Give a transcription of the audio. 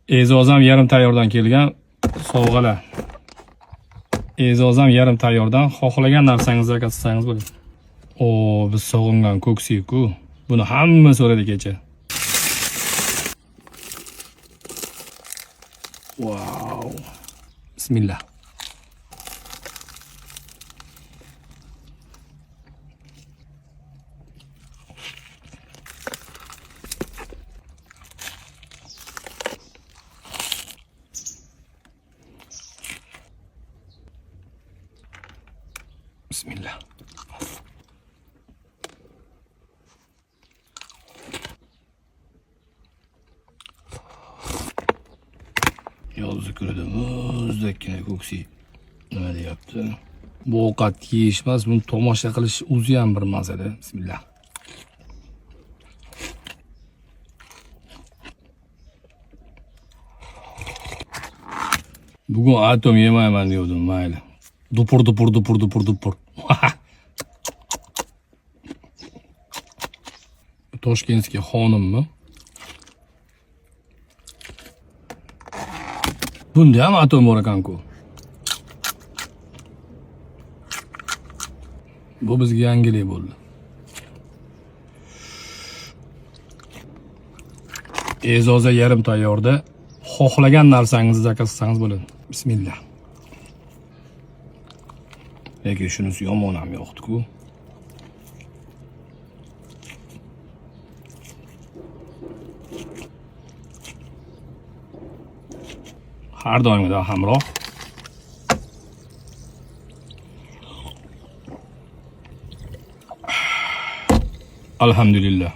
E'zozam yarim tayyordan kelgan sovg'alar. E'zozam yarim tayyordan xohlagan narsangizni qilsangiz bo'ladi. O, biz sog'ingan ko'ksiku. Buni hamma so'radi kecha. Wow. Bismillah. Bismillah. Yozda ko'rdim, o'zdakkina ko'ksi nima deyapti? Bu ovqat yeyish emas, buni tomosha qilish o'zi ham bir mazada. Bismillah. Bugun atom yemayman degandim, mayli. Dupur. Toshkentga xonimmi? Bunda ham atom bor ekan-ku. Bu bizga yangilik bo'ldi. E'zoza yarim tayyorda xohlagan narsangizni qilsangiz bo'ladi. Bismillah. Lekin shunisi yomon ham yo'qdi-ku. Har doimgidek hamroh. Alhamdulillah.